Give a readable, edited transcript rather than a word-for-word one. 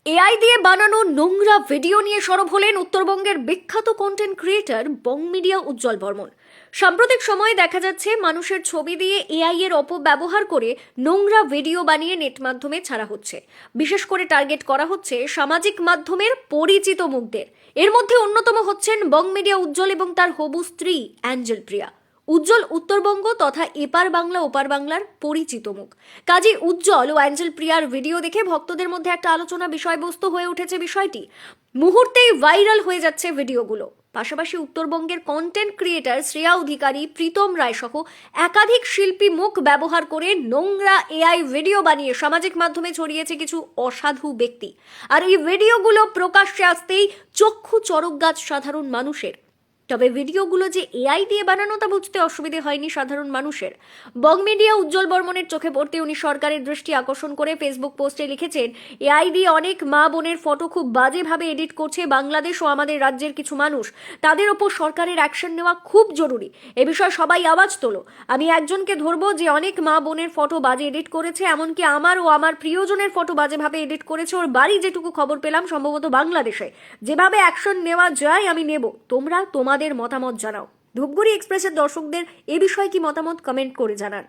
AI দিয়ে বানানো নোংরা ভিডিও নিয়ে সরব হলেন উত্তরবঙ্গের বিখ্যাত কন্টেন্ট ক্রিয়েটর বং মিডিয়া উজ্জ্বল বর্মন। সাম্প্রতিক সময়ে দেখা যাচ্ছে মানুষের ছবি দিয়ে এআই এর অপব্যবহার করে নোংরা ভিডিও বানিয়ে নেট মাধ্যমে ছাড়া হচ্ছে। বিশেষ করে টার্গেট করা হচ্ছে সামাজিক মাধ্যমের পরিচিত মুখদের। এর মধ্যে অন্যতম হচ্ছেন বং মিডিয়া উজ্জ্বল এবং তার হবু স্ত্রী অ্যাঞ্জেল প্রিয়া। উজ্জ্বল উত্তরবঙ্গ তথা এপার বাংলা ওপার বাংলার পরিচিত মুখ। কাজী উজ্জ্বল ও অ্যাঞ্জেল প্রিয়ার ভিডিও দেখে ভক্তদের মধ্যে একটা আলোচনা বিষয়বস্তু হয়ে উঠেছে বিষয়টি। মুহূর্তেই ভাইরাল হয়ে যাচ্ছে ভিডিওগুলো। পাশাপাশি উত্তরবঙ্গের কন্টেন্ট ক্রিয়েটর শ্রেয়া অধিকারী, প্রীতম রায় সহ একাধিক শিল্পী মুখ ব্যবহার করে নোংরা এআই ভিডিও বানিয়ে সামাজিক মাধ্যমে ছড়িয়েছে কিছু অসাধু ব্যক্তি। আর এই ভিডিওগুলো প্রকাশ্যে আসতেই চক্ষু চড়ক গাছ সাধারণ মানুষের। তবে ভিডিওগুলো যে এআই দিয়ে বানানো তা বুঝতে অসুবিধে হয়নি সাধারণ মানুষের। বং মিডিয়া উজ্জ্বল বর্মনের চোখে পড়তে উনি সরকারের দৃষ্টি আকর্ষণ করে ফেসবুক পোস্টে লিখেছেন, এআই দিয়ে অনেক মা বোনের ফটো খুব বাজেভাবে এডিট করছে বাংলাদেশ ও আমাদের রাজ্যের কিছু মানুষ। তাদের ওপর সরকারের অ্যাকশন নেওয়া খুব জরুরি। এ বিষয়ে সবাই আওয়াজ তোলো। আমি একজনকে ধরবো যে অনেক মা বোনের ফটো বাজে এডিট করেছে, এমনকি আমার ও আমার প্রিয়জনের ফটো বাজেভাবে এডিট করেছে। ওর বাড়ি যেটুকু খবর পেলাম সম্ভবত বাংলাদেশে। যেভাবে অ্যাকশন নেওয়া যায় আমি নেব। তোমাদের মতামত জানাও। ধূপগুড়ি এক্সপ্রেসের দর্শকদের এ বিষয়ে কি মতামত কমেন্ট করে জানান।